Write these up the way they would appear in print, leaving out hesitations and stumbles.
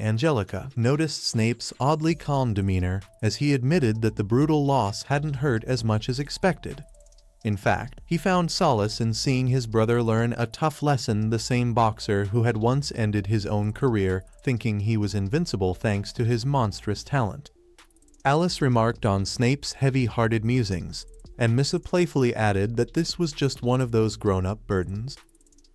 Angelica noticed Snape's oddly calm demeanor as he admitted that the brutal loss hadn't hurt as much as expected. In fact, he found solace in seeing his brother learn a tough lesson, the same boxer who had once ended his own career thinking he was invincible thanks to his monstrous talent. Alice remarked on Snape's heavy-hearted musings, and Missa playfully added that this was just one of those grown-up burdens.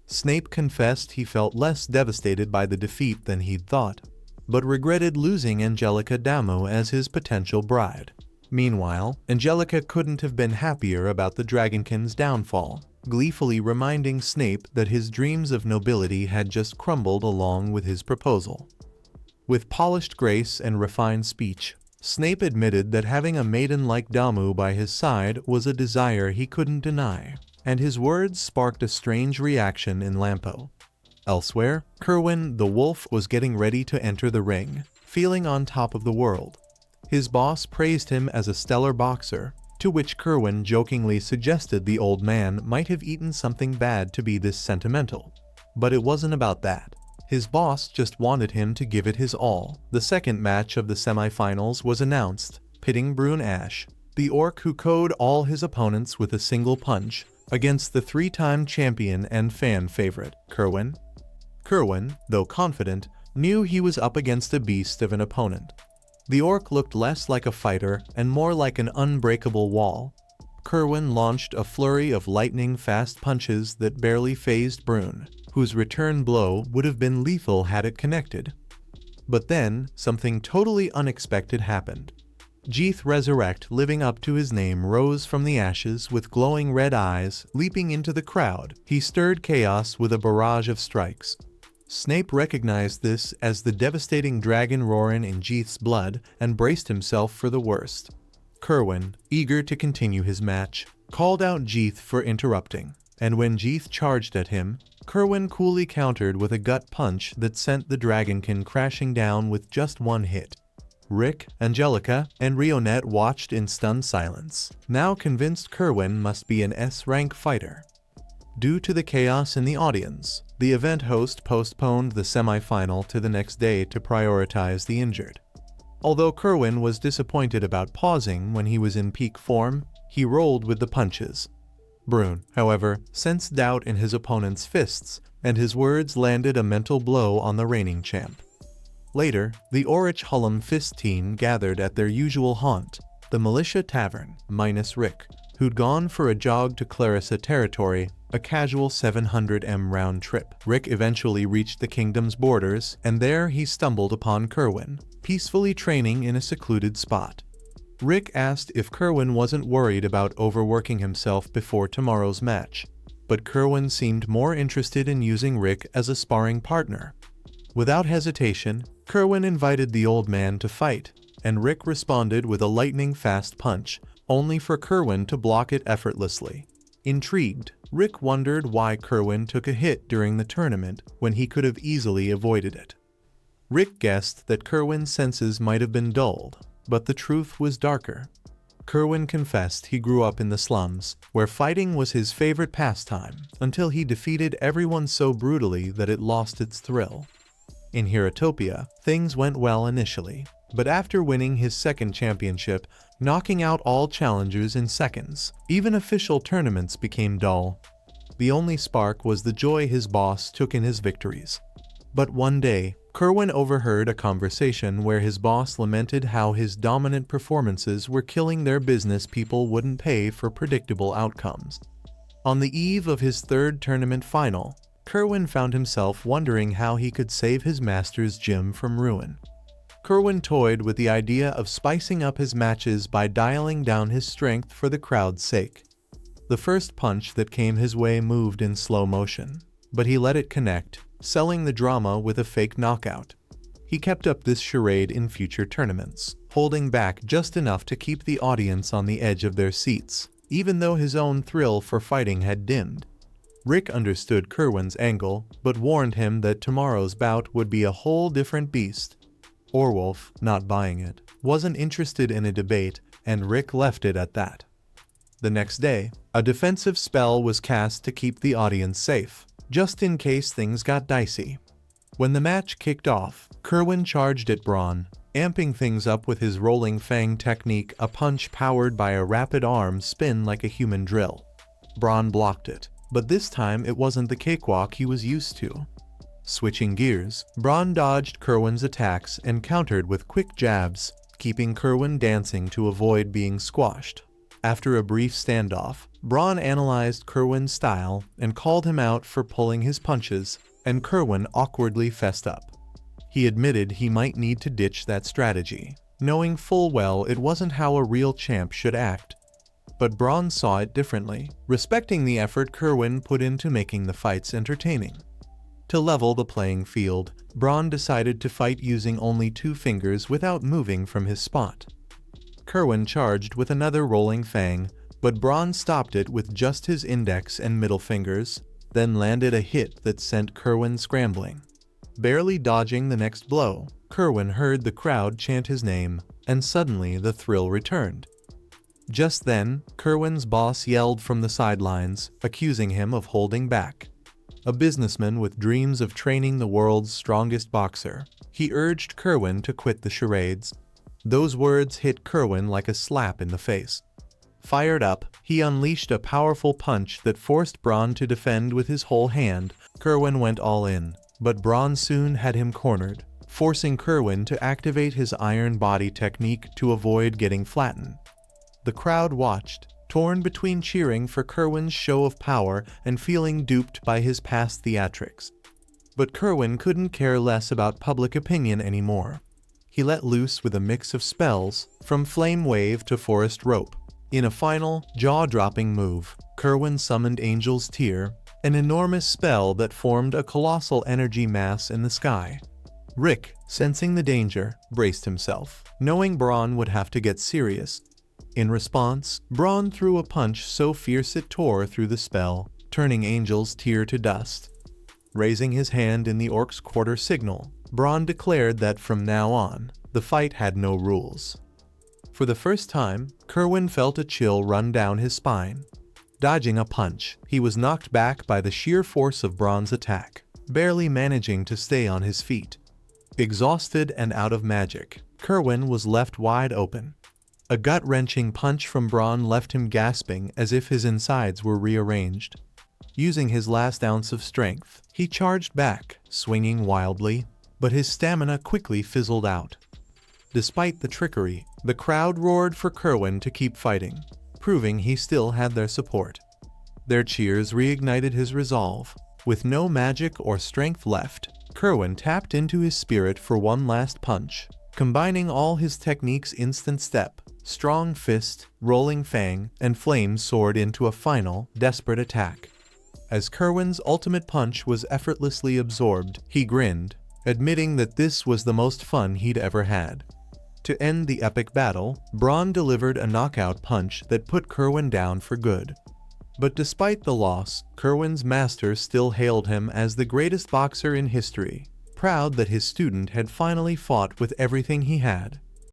Snape confessed he felt less devastated by the defeat than he'd thought, but regretted losing Angelica Damo as his potential bride. Meanwhile, Angelica couldn't have been happier about the Dragonkin's downfall, gleefully reminding Snape that his dreams of nobility had just crumbled along with his proposal. With polished grace and refined speech, Snape admitted that having a maiden like Damu by his side was a desire he couldn't deny, and his words sparked a strange reaction in Lampo. Elsewhere, Kerwin the wolf was getting ready to enter the ring, feeling on top of the world. His boss praised him as a stellar boxer, to which Kerwin jokingly suggested the old man might have eaten something bad to be this sentimental. But it wasn't about that. His boss just wanted him to give it his all. The second match of the semifinals was announced, pitting Brune Ash, the orc who KO'd all his opponents with a single punch, against the three-time champion and fan favorite, Kerwin. Kerwin, though confident, knew he was up against a beast of an opponent. The orc looked less like a fighter and more like an unbreakable wall. Kerwin launched a flurry of lightning-fast punches that barely fazed Brune, whose return blow would have been lethal had it connected. But then, something totally unexpected happened. Jeeth Resurrect, living up to his name, rose from the ashes with glowing red eyes, leaping into the crowd. He stirred chaos with a barrage of strikes. Snape recognized this as the devastating dragon roaring in Jeeth's blood and braced himself for the worst. Kerwin, eager to continue his match, called out Jeeth for interrupting, and when Jeeth charged at him, Kerwin coolly countered with a gut punch that sent the Dragonkin crashing down with just one hit. Rick, Angelica, and Rionette watched in stunned silence, now convinced Kerwin must be an S-rank fighter. Due to the chaos in the audience, the event host postponed the semi-final to the next day to prioritize the injured. Although Kerwin was disappointed about pausing when he was in peak form, he rolled with the punches. Brune, however, sensed doubt in his opponent's fists, and his words landed a mental blow on the reigning champ. Later, the Orich Hullum Fist team gathered at their usual haunt, the Militia Tavern, minus Rick, who'd gone for a jog to Clarissa territory, a casual 700m round trip. Rick eventually reached the kingdom's borders, and there he stumbled upon Kerwin, peacefully training in a secluded spot. Rick asked if Kerwin wasn't worried about overworking himself before tomorrow's match, but Kerwin seemed more interested in using Rick as a sparring partner. Without hesitation, Kerwin invited the old man to fight, and Rick responded with a lightning-fast punch, only for Kerwin to block it effortlessly. Intrigued, Rick wondered why Kerwin took a hit during the tournament when he could have easily avoided it. Rick guessed that Kerwin's senses might have been dulled, but the truth was darker. Kerwin confessed he grew up in the slums, where fighting was his favorite pastime, until he defeated everyone so brutally that it lost its thrill. In Heratopia, things went well initially, but after winning his second championship, knocking out all challengers in seconds, even official tournaments became dull. The only spark was the joy his boss took in his victories. But one day, Kerwin overheard a conversation where his boss lamented how his dominant performances were killing their business. People wouldn't pay for predictable outcomes. On the eve of his third tournament final, Kerwin found himself wondering how he could save his master's gym from ruin. Kerwin toyed with the idea of spicing up his matches by dialing down his strength for the crowd's sake. The first punch that came his way moved in slow motion, but he let it connect, selling the drama with a fake knockout. He kept up this charade in future tournaments, holding back just enough to keep the audience on the edge of their seats, even though his own thrill for fighting had dimmed. Rick understood Kerwin's angle, but warned him that tomorrow's bout would be a whole different beast. Orwolf, not buying it, wasn't interested in a debate, and Rick left it at that. The next day, a defensive spell was cast to keep the audience safe, just in case things got dicey. When the match kicked off, Kerwin charged at Braun, amping things up with his rolling fang technique, a punch powered by a rapid arm spin like a human drill. Braun blocked it, but this time it wasn't the cakewalk he was used to. Switching gears, Braun dodged Kerwin's attacks and countered with quick jabs, keeping Kerwin dancing to avoid being squashed. After a brief standoff, Braun analyzed Kerwin's style and called him out for pulling his punches, and Kerwin awkwardly fessed up. He admitted he might need to ditch that strategy, knowing full well it wasn't how a real champ should act. But Braun saw it differently, respecting the effort Kerwin put into making the fights entertaining. To level the playing field, Braun decided to fight using only 2 fingers without moving from his spot. Kerwin charged with another rolling fang, but Braun stopped it with just his index and middle fingers, then landed a hit that sent Kerwin scrambling. Barely dodging the next blow, Kerwin heard the crowd chant his name, and suddenly the thrill returned. Just then, Kerwin's boss yelled from the sidelines, accusing him of holding back. A businessman with dreams of training the world's strongest boxer, he urged Kerwin to quit the charades. Those words hit Kerwin like a slap in the face. Fired up, he unleashed a powerful punch that forced Braun to defend with his whole hand. Kerwin went all in, but Braun soon had him cornered, forcing Kerwin to activate his iron body technique to avoid getting flattened. The crowd watched, torn between cheering for Kerwin's show of power and feeling duped by his past theatrics. But Kerwin couldn't care less about public opinion anymore. He let loose with a mix of spells, from flame wave to forest rope. In a final, jaw-dropping move, Kerwin summoned Angel's Tear, an enormous spell that formed a colossal energy mass in the sky. Rick, sensing the danger, braced himself, knowing Braun would have to get serious. In response, Braun threw a punch so fierce it tore through the spell, turning Angel's Tear to dust. Raising his hand in the Orc's quarter signal, Braun declared that from now on, the fight had no rules. For the first time, Kerwin felt a chill run down his spine. Dodging a punch, he was knocked back by the sheer force of Braun's attack, barely managing to stay on his feet. Exhausted and out of magic, Kerwin was left wide open. A gut-wrenching punch from Braun left him gasping as if his insides were rearranged. Using his last ounce of strength, he charged back, swinging wildly, but his stamina quickly fizzled out. Despite the trickery, the crowd roared for Kerwin to keep fighting, proving he still had their support. Their cheers reignited his resolve. With no magic or strength left, Kerwin tapped into his spirit for one last punch, combining all his techniques: instant step, strong fist, rolling fang, and flame sword into a final, desperate attack. As Kerwin's ultimate punch was effortlessly absorbed, he grinned, admitting that this was the most fun he'd ever had. To end the epic battle, Braun delivered a knockout punch that put Kerwin down for good. But despite the loss, Kerwin's master still hailed him as the greatest boxer in history, proud that his student had finally fought with everything he had.